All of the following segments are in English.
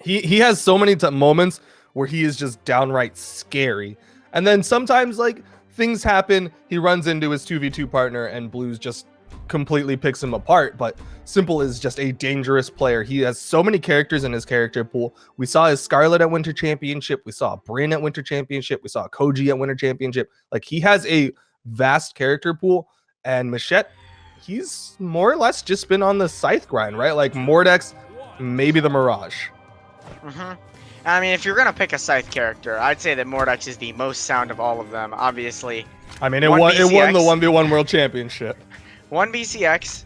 He has so many moments where he is just downright scary. And then sometimes like things happen, he runs into his 2v2 partner and Blues just completely picks him apart. But simpLe is just a dangerous player. He has so many characters in his character pool. We saw his Scarlet at Winter Championship. We saw Bryn at Winter Championship. We saw Koji at Winter Championship. Like he has a vast character pool. And Macheeete, he's more or less just been on the Scythe grind, right? Like Mordex, maybe the Mirage. I mean, if you're gonna pick a Scythe character, I'd say that Mordex is the most sound of all of them. Obviously, I mean, it won the 1v1 World Championship. 1BCX,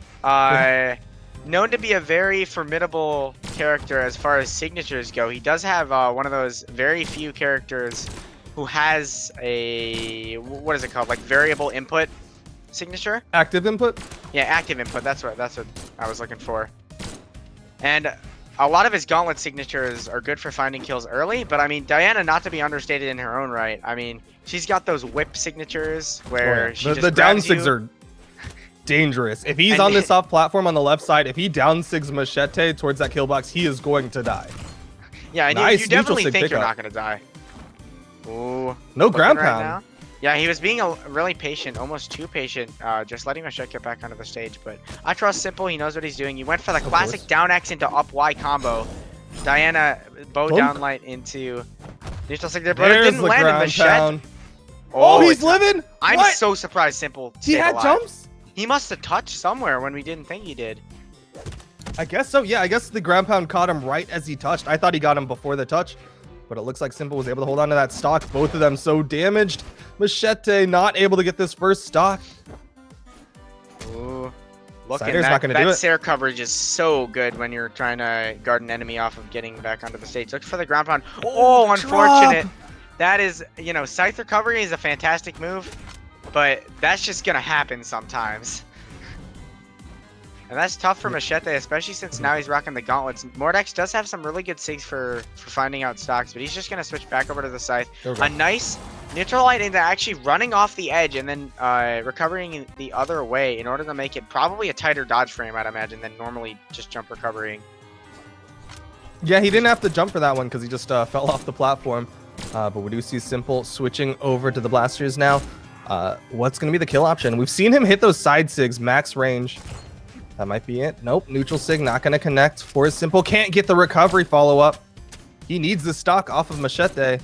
known to be a very formidable character as far as signatures go. He does have one of those very few characters who has a, what is it called, like variable input signature? Active input? Yeah, active input. That's what I was looking for. And a lot of his gauntlet signatures are good for finding kills early, but I mean, Diana, not to be understated in her own right. I mean, she's got those whip signatures where she just the down grabs sigs you. are dangerous. If he's on this off platform on the left side, if he down sigs Macheeete towards that kill box, he is going to die. Yeah, and nice you definitely think pickup. you're not going to die. Ooh. No ground right pound. Now. Yeah, he was being really patient, almost too patient, just letting Macheeete get back onto the stage. But I trust simpLe. He knows what he's doing. He went for the classic down X into up Y combo. Diana bow down light into neutral sig there, but it didn't land in Macheeete. Oh, he's living? I'm so surprised simpLe He had alive. jumps? He must have touched somewhere when we didn't think he did. I guess so. Yeah, I guess the ground pound caught him right as he touched. I thought he got him before the touch, but it looks like simpLe was able to hold on to that stock. Both of them so damaged. Macheeete not able to get this first stock. Ooh. Look at not gonna do it. Sair coverage is so good when you're trying to guard an enemy off of getting back onto the stage. Look for the ground pound. Oh, unfortunate. That is, you know, Scythe recovery is a fantastic move, but that's just gonna happen sometimes. And that's tough for Macheeete, especially since now he's rocking the gauntlets. Mordex does have some really good sigs for finding out stocks, but he's just going to switch back over to the Scythe. A nice neutral light into actually running off the edge and then recovering the other way in order to make it probably a tighter dodge frame, I'd imagine, than normally just jump recovering. Yeah, he didn't have to jump for that one because he just fell off the platform. But we do see simpLe switching over to the blasters now. What's going to be the kill option? We've seen him hit those side sigs, max range. That might be it. Nope, neutral sig not going to connect for simpLe. Can't get the recovery follow-up. He needs the stock off of Macheeete.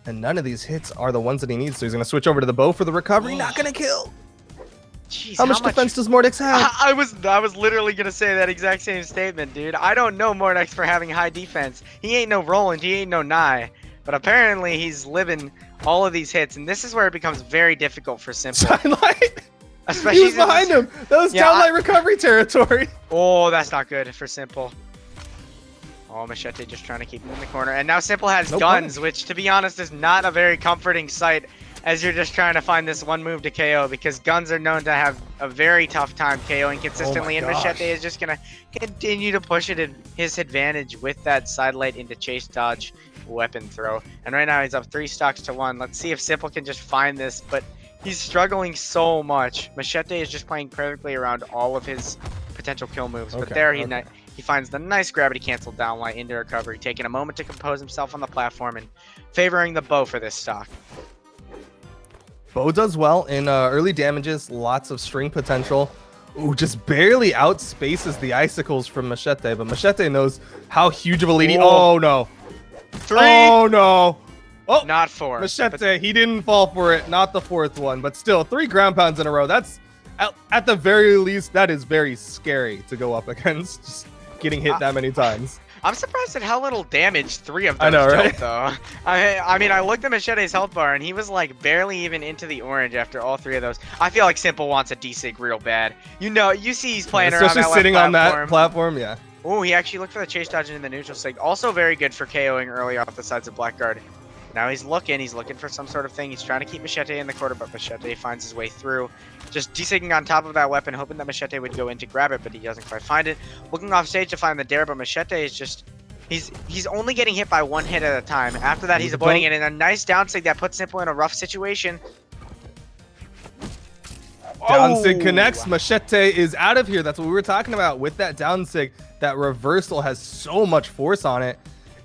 And none of these hits are the ones that he needs. So he's going to switch over to the bow for the recovery. Not going to kill. Jeez, how much defense does Mordex have? I was literally going to say that exact same statement, dude. I don't know Mordex for having high defense. He ain't no Roland. He ain't no Nye. But apparently he's living all of these hits. And this is where it becomes very difficult for simpLe. Sidelight. Especially he was behind him. That was downlight recovery territory. Oh, that's not good for simpLe. Oh, Macheeete just trying to keep him in the corner. And now simpLe has guns, which, to be honest, is not a very comforting sight as you're just trying to find this one move to KO, because guns are known to have a very tough time KOing consistently, and Macheeete is just going to continue to push it in his advantage with that sidelight into chase dodge weapon throw. And right now he's up 3 stocks to 1. Let's see if simpLe can just find this, but he's struggling so much. Macheeete is just playing perfectly around all of his potential kill moves. But there he finds the nice gravity cancel downlight into recovery, taking a moment to compose himself on the platform and favoring the bow for this stock. Bow does well in early damages, lots of string potential. Ooh, just barely outspaces the icicles from Macheeete, but Macheeete knows how huge of a lead. Oh no. 3. Oh no. Oh, not 4. Macheeete, he didn't fall for it. Not the 4th one, but still 3 ground pounds in a row. That's at the very least, that is very scary to go up against. Just getting hit that many times. I'm surprised at how little damage 3 of those dealt, though. I mean, I looked at Macheete's health bar, and he was like barely even into the orange after all 3 of those. I feel like simpLe wants a D-Sig real bad. You know, you see he's playing around that sitting on that platform, yeah. Oh, he actually looked for the chase dodge into the neutral sig. Also very good for KOing early off the sides of Blackguard. Now he's looking for some sort of thing. He's trying to keep Macheeete in the corner, but Macheeete finds his way through. Just D-sigging on top of that weapon, hoping that Macheeete would go in to grab it, but he doesn't quite find it. Looking off stage to find the dare, but Macheeete is just... He's only getting hit by 1 hit at a time. After that, he's avoiding it, and a nice down sig that puts simpLe in a rough situation. Down sig connects. Macheeete is out of here. That's what we were talking about with that down sig. That reversal has so much force on it.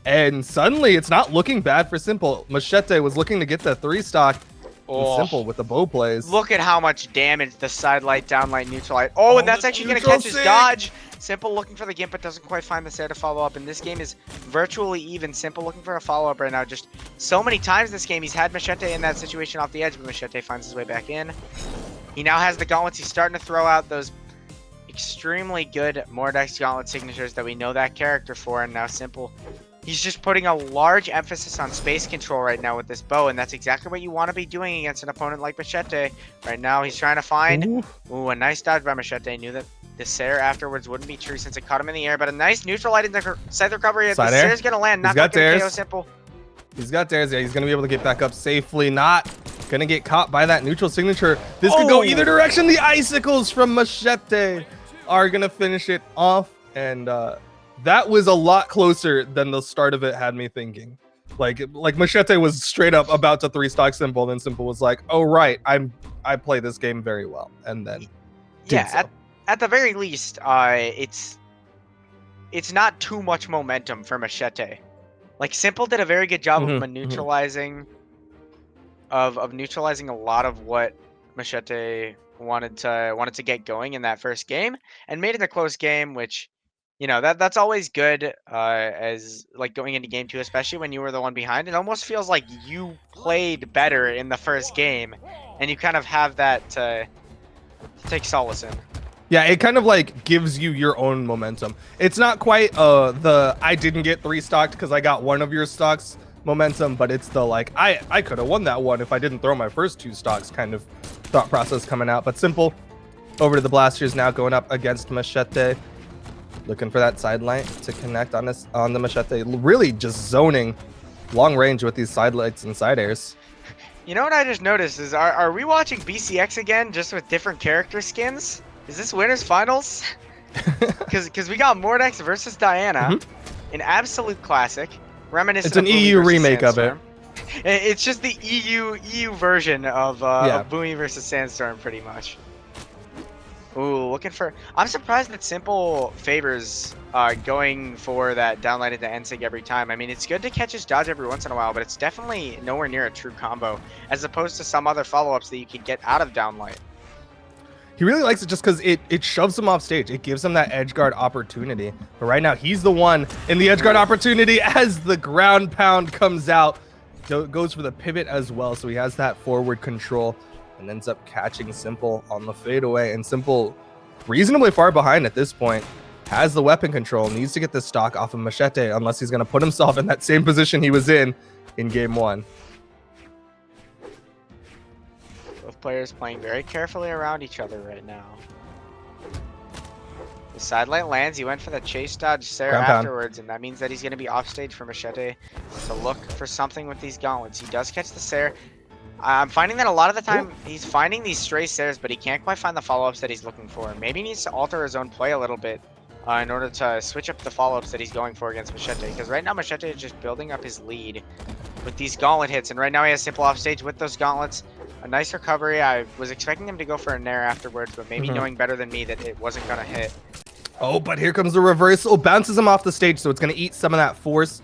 And suddenly, it's not looking bad for simple. Macheeete was looking to get the 3-stock. Simple with the bow plays. Look at how much damage the side light, down light, neutral light. Oh, and that's actually going to catch his dodge. Simple looking for the gimp, but doesn't quite find the Sarah to follow up. And this game is virtually even. Simple looking for a follow-up right now. Just so many times this game, he's had Macheeete in that situation off the edge, but Macheeete finds his way back in. He now has the gauntlets. He's starting to throw out those extremely good Mordex gauntlet signatures that we know that character for. And now Simple, he's just putting a large emphasis on space control right now with this bow, and that's exactly what you want to be doing against an opponent like Macheeete. Right now, he's trying to find a nice dodge by Macheeete. Knew that the Sair afterwards wouldn't be true since it caught him in the air, but a nice neutral light in the side recovery. The Sair's going to land. Not going to KO Simple. He's got dares. Yeah, he's going to be able to get back up safely. Not going to get caught by that neutral signature. This could go either direction. The icicles from Macheeete are going to finish it off, and that was a lot closer than the start of it had me thinking. Like Macheeete was straight up about to 3-stock Simple, then Simple was like, "Oh right, I play this game very well," and then at the very least, it's not too much momentum for Macheeete. Like Simple did a very good job of neutralizing, neutralizing a lot of what Macheeete wanted to get going in that first game, and made it a close game, which, you know, that's always good as like going into game 2, especially when you were the one behind. It almost feels like you played better in the first game, and you kind of have that to take solace in. Yeah, it kind of like gives you your own momentum. It's not quite the I didn't get 3-stocked because I got one of your stocks momentum, but it's the like I could have won that one if I didn't throw my first 2 stocks kind of thought process coming out. But Simple over to the blasters now, going up against Macheeete, looking for that side light to connect on the Macheeete, really just zoning long range with these side lights and side airs. You know what I just noticed is, are we watching BCX again, just with different character skins? Is this winners finals? Because we got Mordex versus Diana, an absolute classic, reminiscent. It's an EU remake of it. It's just the EU version of Boomy versus Sandstorm, pretty much. Ooh, looking for. I'm surprised that Simple favors going for that downlight into Ensig every time. I mean, it's good to catch his dodge every once in a while, but it's definitely nowhere near a true combo, as opposed to some other follow-ups that you can get out of downlight. He really likes it just because it shoves him off stage. It gives him that edge guard opportunity. But right now, he's the one in the edge guard opportunity as the ground pound comes out. Goes for the pivot as well, so he has that forward control and ends up catching Simple on the fadeaway. And Simple, reasonably far behind at this point, has the weapon control, needs to get this stock off of Macheeete unless he's going to put himself in that same position he was in game 1. Both players playing very carefully around each other right now. The side light lands. He went for the chase dodge Sarah afterwards, and that means that he's going to be off stage for Macheeete to look for something with these gauntlets. He does catch the Sarah. I'm finding that a lot of the time he's finding these stray Sairs, but he can't quite find the follow-ups that he's looking for. Maybe he needs to alter his own play a little bit in order to switch up the follow-ups that he's going for against Macheeete. Because right now Macheeete is just building up his lead with these gauntlet hits, and right now he has Simple off stage with those gauntlets. A nice recovery. I was expecting him to go for a nair afterwards, but maybe knowing better than me that it wasn't going to hit. Oh, but here comes the reversal. Bounces him off the stage, so it's going to eat some of that force.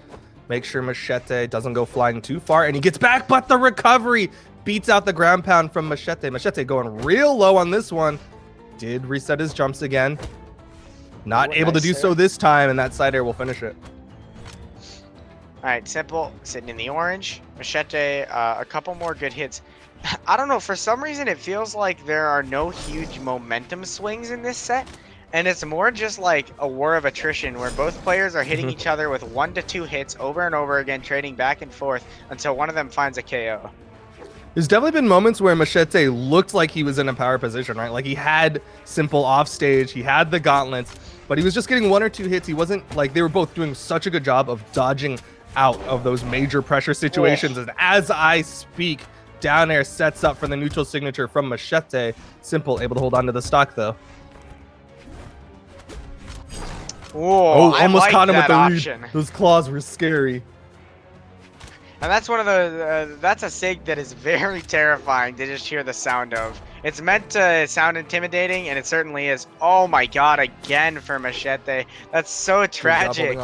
Make sure Macheeete doesn't go flying too far, and he gets back, but the recovery beats out the ground pound from Macheeete. Macheeete going real low on this one. Did reset his jumps again. Not able to do so this time, and that side air will finish it. All right, Simple sitting in the orange. Macheeete, a couple more good hits. I don't know, for some reason it feels like there are no huge momentum swings in this set, and it's more just like a war of attrition where both players are hitting each other with 1 to 2 hits over and over again, trading back and forth until one of them finds a KO. There's definitely been moments where Macheeete looked like he was in a power position, right? Like he had Simple off stage, he had the gauntlets, but he was just getting 1 or 2 hits. He wasn't like, they were both doing such a good job of dodging out of those major pressure situations. And as I speak, down air sets up for the neutral signature from Macheeete. Simple able to hold on to the stock though. Whoa, almost caught him with the option. lead. Those claws were scary. And that's one of the, that's a sig that is very terrifying to just hear the sound of. It's meant to sound intimidating, and it certainly is. Oh my god, again for Macheeete. That's so tragic.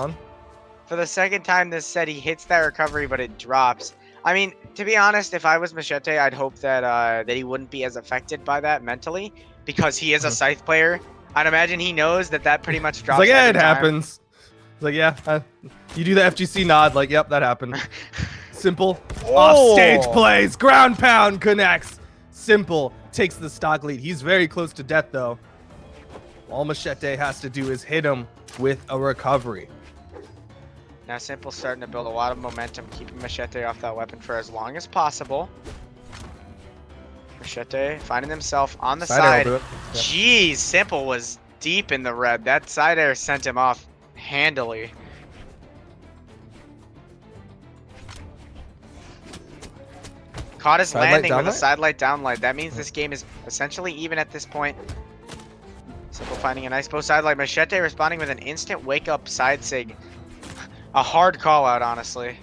For the second time this set, he hits that recovery, but it drops. I mean, to be honest, if I was Macheeete, I'd hope that that he wouldn't be as affected by that mentally, because he is a Scythe player. I'd imagine he knows that pretty much drops. It's like, yeah, it every time. happens. It's like, yeah, you do the FGC nod, like, yep, that happened. simple. Off stage plays, ground pound connects. simple takes the stock lead. He's very close to death, though. All Macheeete has to do is hit him with a recovery. Now simple's starting to build a lot of momentum, keeping Macheeete off that weapon for as long as possible. Macheeete finding himself on the side. Yeah. Jeez, simple was deep in the red. That side air sent him off handily. Caught his landing with a side light, down light. That means this game is essentially even at this point. Simple finding a nice post side light. Macheeete responding with an instant wake up side sig. A hard call out, honestly.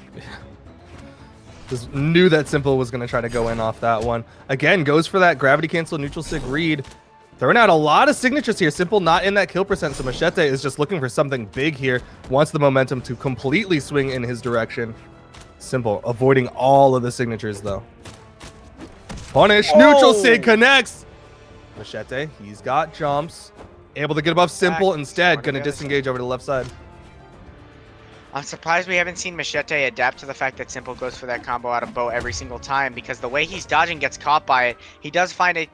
Just knew that simple was going to try to go in off that one. Again, goes for that gravity cancel neutral sig read. Throwing out a lot of signatures here. Simple not in that kill percent, so Macheeete is just looking for something big here. Wants the momentum to completely swing in his direction. Simple avoiding all of the signatures, though. Punish, neutral sig connects. Macheeete, he's got jumps. Able to get above simple, instead going to disengage over to the left side. I'm surprised we haven't seen Macheeete adapt to the fact that simple goes for that combo out of bow every single time, because the way he's dodging gets caught by it. He does find a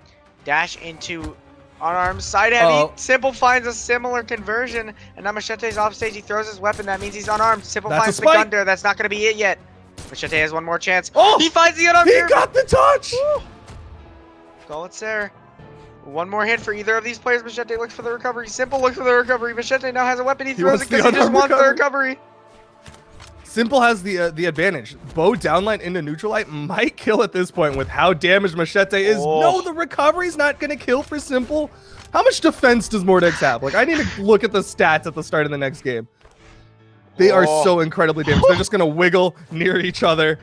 dash into unarmed side heavy. Simple finds a similar conversion, and now Macheete's off stage. He throws his weapon. That means he's unarmed. Simple finds the gun there. That's not going to be it yet. Macheeete has one more chance. Oh, he finds the unarmed. He got the touch. Goal, it's there. One more hit for either of these players. Macheeete looks for the recovery. Simple looks for the recovery. Macheeete now has a weapon. He throws it because he just wants the recovery. Simple has the advantage. Bow downline into neutral light might kill at this point with how damaged Macheeete is. No, the recovery's not going to kill for Simple. How much defense does Mordex have? Like, I need to look at the stats at the start of the next game. They are so incredibly damaged. They're just going to wiggle near each other.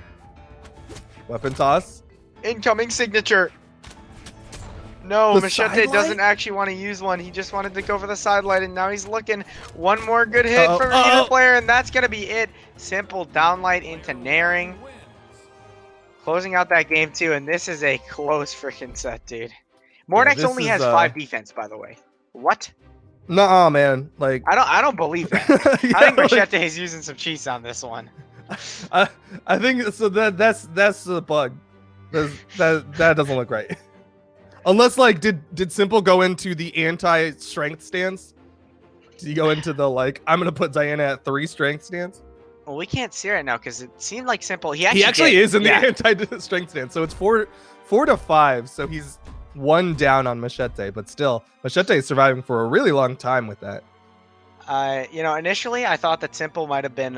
Weapon toss. Incoming signature. No, Macheeete doesn't actually want to use one. He just wanted to go for the sidelight, and now he's looking. One more good hit from either player, and that's going to be it. Simple downlight into naring. Closing out that game, too, and this is a close freaking set, dude. Mordex only has 5 defense, by the way. What? Nah, man. Like, I don't believe that. I think Macheeete is using some cheats on this one. I think so. That's the bug. That doesn't look right. Unless, like, did Simple go into the anti-strength stance? Did he go into the, like, I'm going to put Diana at 3 strength stance? Well, we can't see right now because it seemed like Simple. He actually is in the anti-strength stance. So it's 4 to 5. So he's 1 down on Macheeete. But still, Macheeete is surviving for a really long time with that. You know, initially I thought that Simple might have been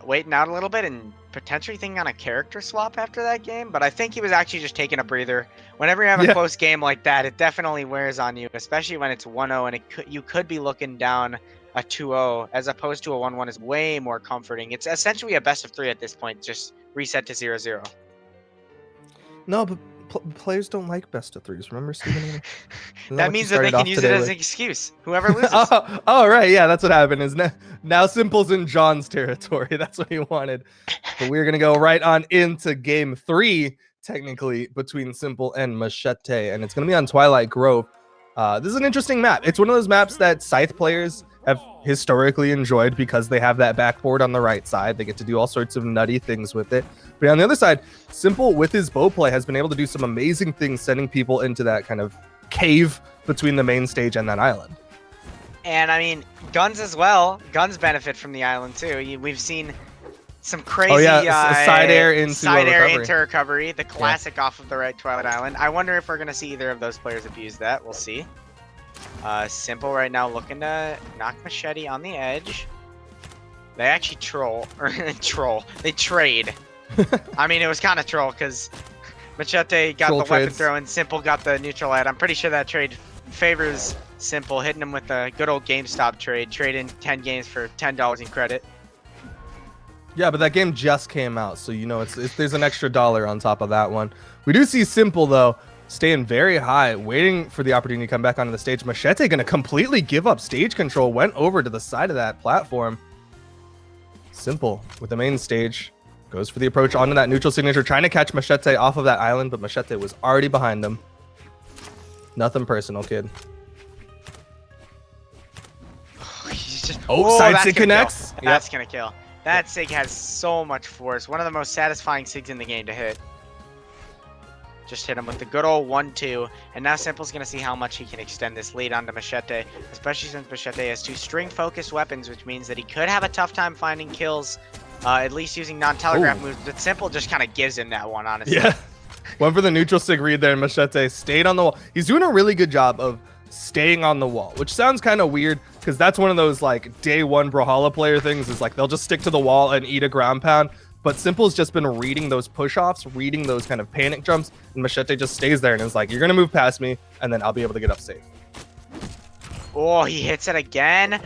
waiting out a little bit and potentially thinking on a character swap after that game, but I think he was actually just taking a breather. Whenever you have a close game like that, it definitely wears on you, especially when it's 1-0 and you could be looking down a 2-0 as opposed to a 1-1 is way more comforting. It's essentially a best of 3 at this point, just reset to 0-0. No, but players don't like best of 3s. Remember, Steven? That means that they can use it as an excuse. Whoever loses. oh, right. Yeah, that's what happened. Is now Simple's in John's territory. That's what he wanted. But we're going to go right on into game 3, technically, between Simple and Macheeete. And it's going to be on Twilight Grove. This is an interesting map. It's one of those maps that Scythe players have historically enjoyed because they have that backboard on the right side. They get to do all sorts of nutty things with it. But on the other side, Simple, with his bow play, has been able to do some amazing things, sending people into that kind of cave between the main stage and that island. And, I mean, guns as well. Guns benefit from the island, too. We've seen some crazy side air into recovery. The classic off of the right Twilight Island. I wonder if we're going to see either of those players abuse that. We'll see. Simple right now looking to knock Macheeete on the edge. They actually They trade. I mean, it was kind of troll because Macheeete got the weapon throw and Simple got the neutral light. I'm pretty sure that trade favors Simple, hitting him with a good old GameStop trade. Trade in 10 games for $10 in credit. Yeah, but that game just came out, so you know there's an extra $1 on top of that one. We do see Simple, though, staying very high, waiting for the opportunity to come back onto the stage. Macheeete going to completely give up stage control, went over to the side of that platform. simpLe with the main stage. Goes for the approach onto that neutral signature, trying to catch Macheeete off of that island, but Macheeete was already behind him. Nothing personal, kid. Side sig connects. That's gonna kill. That sig has so much force. One of the most satisfying sigs in the game to hit. Just hit him with the good old 1-2, and now simpLe's gonna see how much he can extend this lead onto Macheeete, especially since Macheeete has 2 string-focused weapons, which means that he could have a tough time finding kills, at least using non-telegraph moves, but simpLe just kind of gives him that one, honestly. Yeah. Went for the neutral sig read there, and Macheeete stayed on the wall. He's doing a really good job of staying on the wall, which sounds kind of weird because that's one of those like day one Brawlhalla player things is like they'll just stick to the wall and eat a ground pound. But simpLe's just been reading those push-offs, reading those kind of panic jumps, and Macheeete just stays there and is like, you're going to move past me, and then I'll be able to get up safe. Oh, he hits it again.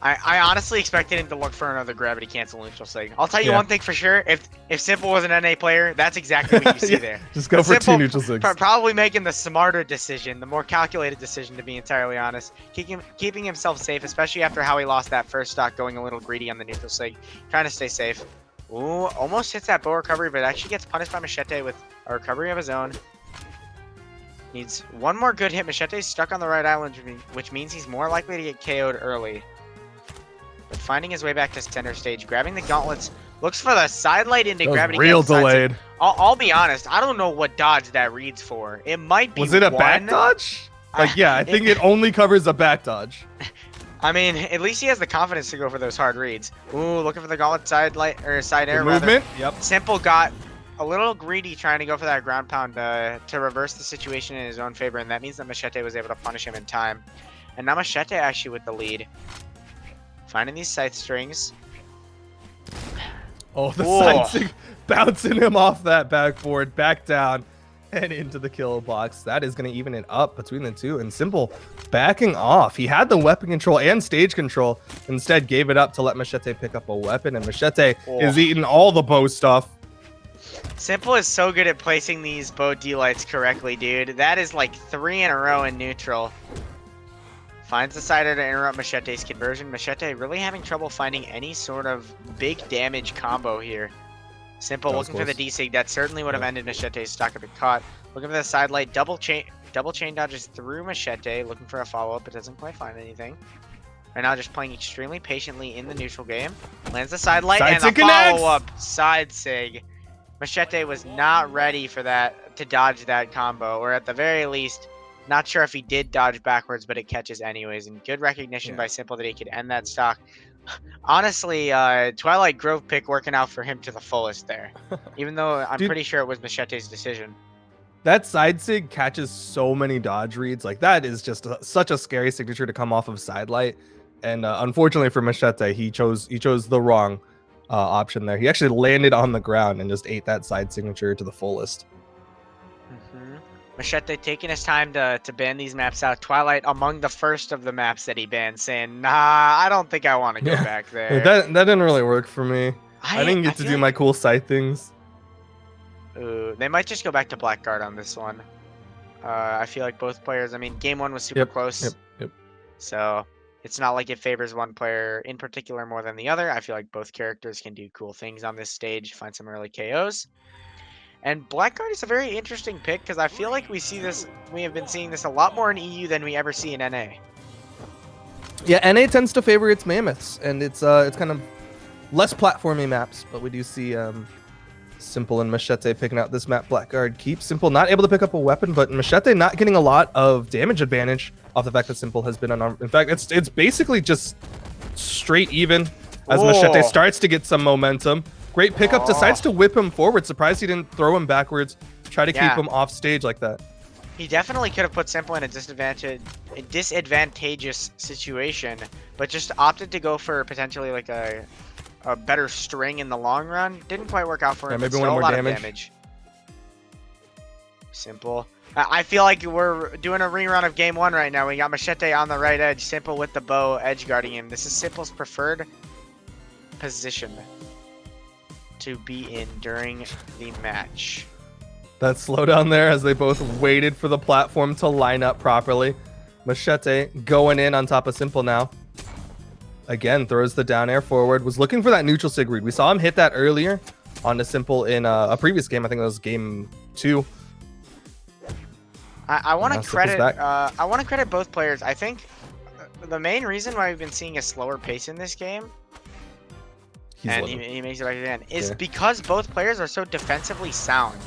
I honestly expected him to look for another gravity cancel neutral sig. I'll tell you one thing for sure. If simpLe was an NA player, that's exactly what you see there. Just go for simpLe, 2 neutral sigs. Probably making the smarter decision, the more calculated decision, to be entirely honest. Keeping himself safe, especially after how he lost that first stock, going a little greedy on the neutral sig. Trying to stay safe. Ooh, almost hits that bow recovery, but actually gets punished by Macheeete with a recovery of his own. Needs one more good hit. Macheete's stuck on the right island, which means he's more likely to get KO'd early. But finding his way back to center stage, grabbing the gauntlets, looks for the side light into gravity. Real delayed. I'll be honest, I don't know what dodge that reads for. It might be. Was it a back dodge? Like, yeah, I think it only covers a back dodge. I mean, at least he has the confidence to go for those hard reads. Ooh, looking for the gauntlet side light or side air movement. Yep. simpLe got a little greedy trying to go for that ground pound to reverse the situation in his own favor, and that means that Macheeete was able to punish him in time. And now Macheeete actually with the lead. Finding these side strings. Oh, the side sig bouncing him off that backboard, back down, and into the kill box. That is going to even it up between the two. And simpLe backing off. He had the weapon control and stage control. Instead, gave it up to let Macheeete pick up a weapon. And Macheeete is eating all the bow stuff. simpLe is so good at placing these bow D-lights correctly, dude. That is like 3 in a row in neutral. Finds the sider to interrupt Macheete's conversion. Macheeete really having trouble finding any sort of big damage combo here. simpLe looking for the D-sig. That certainly would have ended Macheete's stock if it caught. Looking for the side light. Double chain dodges through Macheeete. Looking for a follow-up, but doesn't quite find anything. Right now just playing extremely patiently in the neutral game. Lands the side light and the follow-up side sig. Macheeete was not ready for that, to dodge that combo, or at the very least, not sure if he did dodge backwards, but it catches anyways. And good recognition by simpLe that he could end that stock. Honestly, Twilight Grove pick working out for him to the fullest there. Even though I'm pretty sure it was Macheete's decision. That side sig catches so many dodge reads. Like, that is just such a scary signature to come off of side light. And unfortunately for Macheeete, he chose the wrong option there. He actually landed on the ground and just ate that side signature to the fullest. Macheeete taking his time to ban these maps out. Twilight among the first of the maps that he banned, saying, nah, I don't think I want to go back there. That didn't really work for me. I didn't get to do my cool side things. Ooh, they might just go back to Blackguard on this one. I feel like both players, I mean, game one was super close. So it's not like it favors one player in particular more than the other. I feel like both characters can do cool things on this stage, find some early KOs. And Blackguard is a very interesting pick because I feel like we have been seeing this a lot more in EU than we ever see in NA. Yeah, NA tends to favor its mammoths, and it's kind of less platformy maps, but we do see simpLe and Macheeete picking out this map. Blackguard keeps simpLe not able to pick up a weapon, but Macheeete not getting a lot of damage advantage off the fact that simpLe has been unarmed. In fact, it's basically just straight even as Macheeete starts to get some momentum. Great pickup, decides to whip him forward. Surprised he didn't throw him backwards. Try to keep him off stage like that. He definitely could have put simpLe in a disadvantageous situation, but just opted to go for potentially like a better string in the long run. Didn't quite work out for him. Maybe one more damage. simpLe. I feel like we're doing a rerun of game one right now. We got Macheeete on the right edge, simpLe with the bow edge guarding him. This is simpLe's preferred position to be in during the match. That slowdown there as they both waited for the platform to line up properly. Macheeete going in on top of simpLe now. again throws the down air forward. Was looking for that neutral sig read. We saw him hit that earlier onto simple in a previous game. I think that was game 2. I want to credit. I want to credit both players. I think the main reason why we've been seeing a slower pace in this game, and he makes it back again, is because both players are so defensively sound.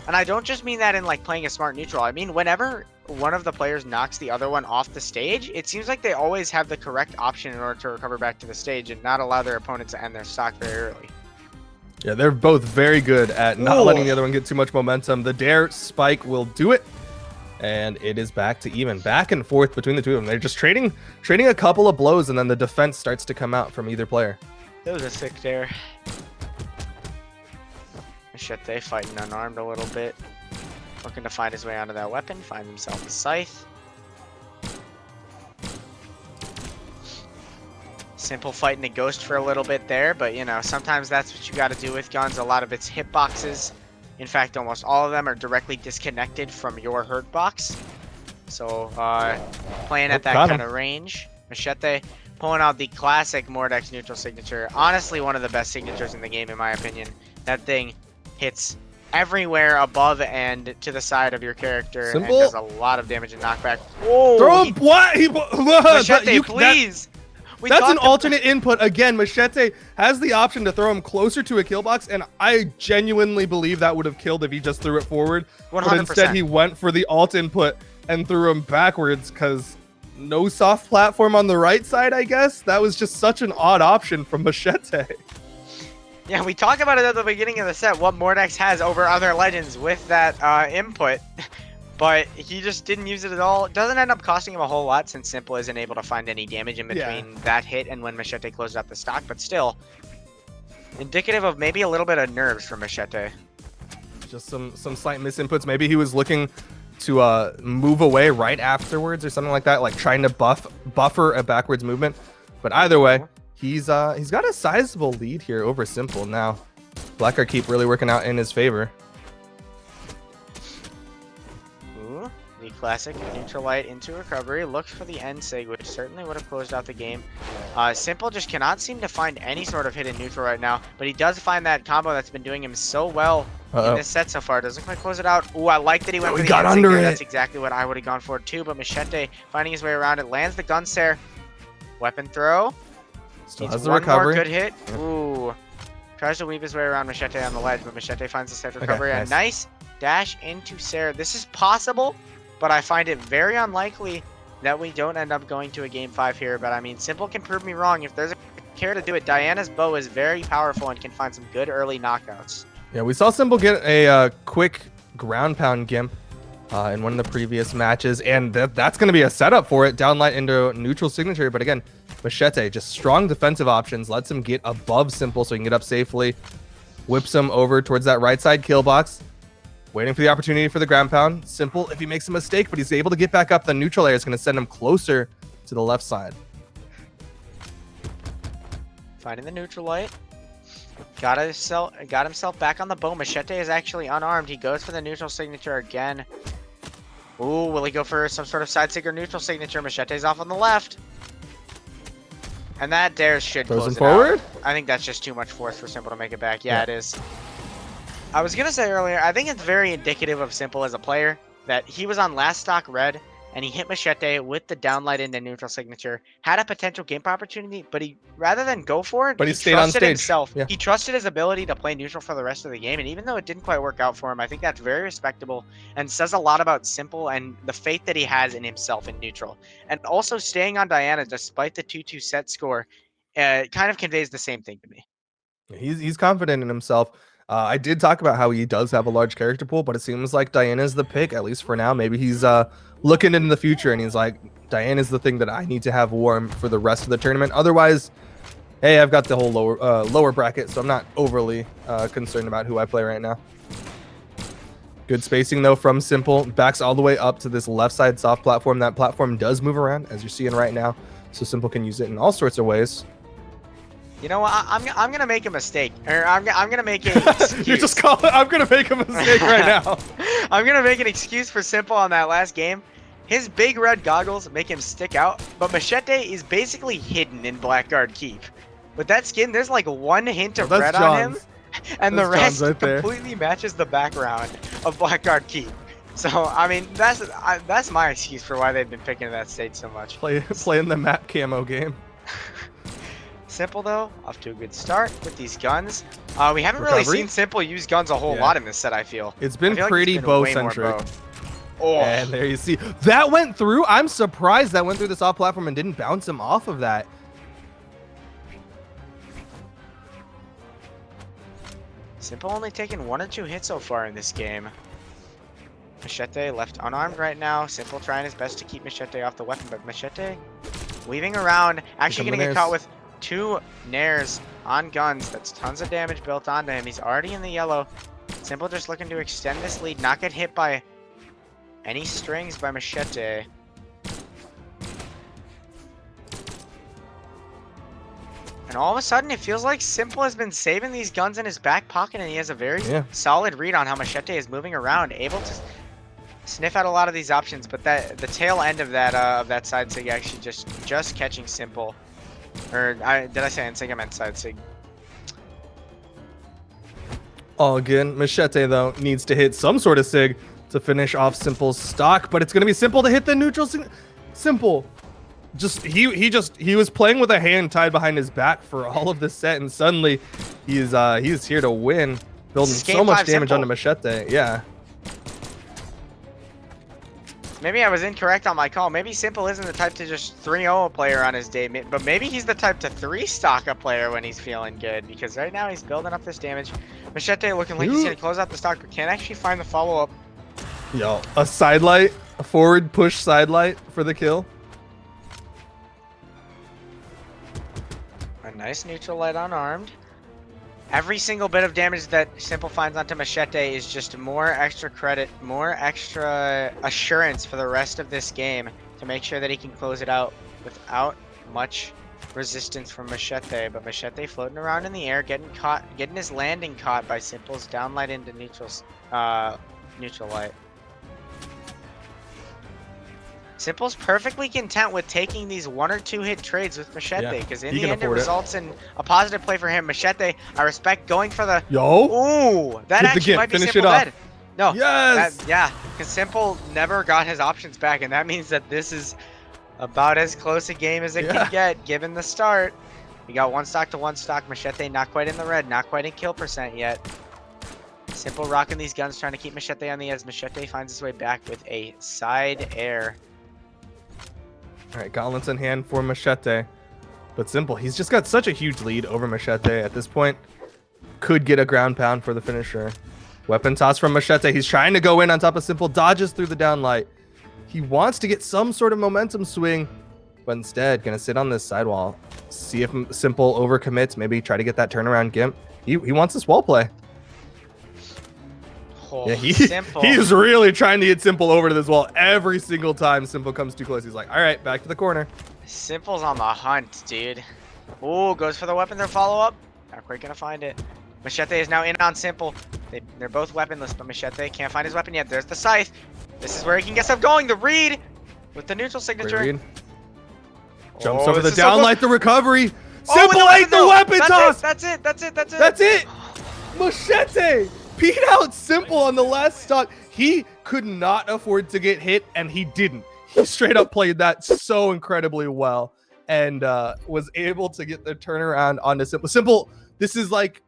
And I don't just mean that in like playing a smart neutral. I mean whenever one of the players knocks the other one off the stage, it seems like they always have the correct option in order to recover back to the stage and not allow their opponent to end their stock very early. Yeah, they're both very good at not letting the other one get too much momentum. The dare spike will do it. And it is back to even. Back and forth between the two of them. They're just trading a couple of blows, and then the defense starts to come out from either player. That was a sick dare. Macheeete fighting unarmed a little bit. Looking to find his way onto that weapon. Find himself a scythe. simple fighting a ghost for a little bit there, but you know, sometimes that's what you got to do with guns. A lot of its hitboxes, in fact almost all of them, are directly disconnected from your hurt box. So playing at that kind of range, Macheeete pulling out the classic Mordex neutral signature. Honestly, one of the best signatures in the game in my opinion. That thing hits everywhere above and to the side of your character and does a lot of damage and knockback. Whoa, throw him, what? Macheeete, please. That's an alternate input. Again, Macheeete has the option to throw him closer to a kill box, and I genuinely believe that would have killed if he just threw it forward. 100%. But instead he went for the alt input and threw him backwards because no soft platform on the right side, I guess. That was just such an odd option from Macheeete. Yeah, we talked about it at the beginning of the set, what Mordex has over other legends with that input. But he just didn't use it at all. It doesn't end up costing him a whole lot since simple isn't able to find any damage in between that hit and when Macheeete closed out the stock. But still, indicative of maybe a little bit of nerves from Macheeete. Just some slight misinputs. Maybe he was looking to move away right afterwards or something like that, like trying to buffer a backwards movement. But either way, he's got a sizable lead here over simple now. Blackguard keep really working out in his favor. The classic neutral light into recovery, looks for the end sig, which certainly would have closed out the game. Simple just cannot seem to find any sort of hidden neutral right now, but he does find that combo that's been doing him so well in this set so far. Doesn't quite close it out. Ooh, I like that he went for the end sig there. That's exactly what I would have gone for too, but Macheeete finding his way around it, lands the gun stare. Weapon throw. Still has the recovery. More good hit. Ooh. Tries to weave his way around Macheeete on the ledge, but Macheeete finds the safe recovery. A nice dash into Sarah. This is possible, but I find it very unlikely that we don't end up going to a game 5 here. But I mean, simple can prove me wrong if there's a care to do it. Diana's bow is very powerful and can find some good early knockouts. Yeah, we saw simple get a quick ground pound gimp in one of the previous matches, and that's going to be a setup for it. Downlight into neutral signature, but again, Macheeete just strong defensive options, lets him get above simple so he can get up safely, whips him over towards that right side kill box. Waiting for the opportunity for the ground pound. Simple, if he makes a mistake, but he's able to get back up, the neutral air is going to send him closer to the left side. Finding the neutral light. Got himself back on the bow. Macheeete is actually unarmed. He goes for the neutral signature again. Ooh, will he go for some sort of side sig or neutral signature? Macheete's off on the left. And that dare should close it forward. Out. I think that's just too much force for simple to make it back. Yeah, it is. I was gonna say earlier, I think it's very indicative of simple as a player that he was on last stock red and he hit Macheeete with the downlight in the neutral signature, had a potential gimp opportunity, but he, rather than go for it, he stayed on stage himself. Yeah. He trusted his ability to play neutral for the rest of the game, and even though it didn't quite work out for him, I think that's very respectable and says a lot about simple and the faith that he has in himself in neutral. And also staying on Diana despite the 2-2 set score kind of conveys the same thing to me. He's confident in himself. I did talk about how he does have a large character pool, but it seems like Diana's the pick, at least for now. Maybe he's looking into the future and he's like, Diana's the thing that I need to have warm for the rest of the tournament. Otherwise, hey, I've got the whole lower bracket, so I'm not overly concerned about who I play right now. Good spacing, though, from simple. Backs all the way up to this left side soft platform. That platform does move around, as you're seeing right now, so simple can use it in all sorts of ways. You know what? I'm gonna make a mistake, or I'm gonna make an excuse. You just call it. I'm gonna make a mistake right now. I'm gonna make an excuse for simple on that last game. His big red goggles make him stick out, but Macheeete is basically hidden in Blackguard Keep. With that skin, there's like one hint of red on him, and the rest completely matches the background of Blackguard Keep. So, I mean, that's my excuse for why they've been picking that stage so much. Playing the map camo game. simpLe, though, off to a good start with these guns. We haven't really seen simpLe use guns a whole lot in this set, I feel. It's been pretty bow-centric. Oh. And there you see. That went through. I'm surprised that went through this off platform and didn't bounce him off of that. simpLe only taken 1 or 2 hits so far in this game. Macheeete left unarmed right now. simpLe trying his best to keep Macheeete off the weapon, but Macheeete weaving around, actually going to get caught with 2 nairs on guns. That's tons of damage built onto him. He's already in the yellow. simpLe just looking to extend this lead, not get hit by any strings by Macheeete. And all of a sudden, it feels like simpLe has been saving these guns in his back pocket, and he has a very solid read on how Macheeete is moving around, able to sniff out a lot of these options. But the tail end of that side sig actually just catching simpLe. Or did I say end sig? I meant side sig. All good. Macheeete though needs to hit some sort of sig to finish off simpLe's stock, but it's gonna be simpLe to hit the neutral sig. simpLe. He was playing with a hand tied behind his back for all of this set, and suddenly he's here to win, building so much damage onto Macheeete. Yeah. Maybe I was incorrect on my call. Maybe simpLe isn't the type to just 3-0 a player on his day, but maybe he's the type to 3-stock a player when he's feeling good, because right now he's building up this damage. Macheeete looking like he's gonna close out the stock, but can't actually find the follow-up. Yo, a side light, a forward push side light for the kill. A nice neutral light unarmed. Every single bit of damage that simpLe finds onto Macheeete is just more extra credit, more extra assurance for the rest of this game to make sure that he can close it out without much resistance from Macheeete. But Macheeete floating around in the air, getting his landing caught by simpLe's downlight into neutral light. simpLe's perfectly content with taking these 1 or 2 hit trades with Macheeete, because in the end it results in a positive play for him. Macheeete, I respect going for the... Ooh, that actually might be simpLe dead. No. Yes! Yeah, because simpLe never got his options back, and that means that this is about as close a game as it can get, given the start. We got 1 stock to 1 stock. Macheeete not quite in the red, not quite in kill percent yet. simpLe rocking these guns, trying to keep Macheeete on the edge. Macheeete finds his way back with a side air. All right, gauntlets in hand for Macheeete, but simpLe, he's just got such a huge lead over Macheeete at this point. Could get a ground pound for the finisher. Weapon toss from Macheeete. He's trying to go in on top of simpLe, dodges through the downlight. He wants to get some sort of momentum swing, but instead gonna sit on this sidewall, see if simpLe overcommits, maybe try to get that turnaround gimp. He wants this wall play. Oh, yeah, he's really trying to get simpLe over to this wall every single time simpLe comes too close. He's like, all right, back to the corner. simpLe's on the hunt, dude. Ooh, goes for the weapon, their follow-up. Not quite gonna find it. Macheeete is now in on simpLe. They're both weaponless, but Macheeete can't find his weapon yet. There's the scythe. This is where he can get stuff going. The read with the neutral signature. Jumps over the downlight, the recovery. simpLe ate the weapon toss. That's it. Macheeete beat out simpLe on the last stock. He could not afford to get hit, and he didn't. He straight up played that so incredibly well, and was able to get the turnaround onto simpLe. simpLe, this is like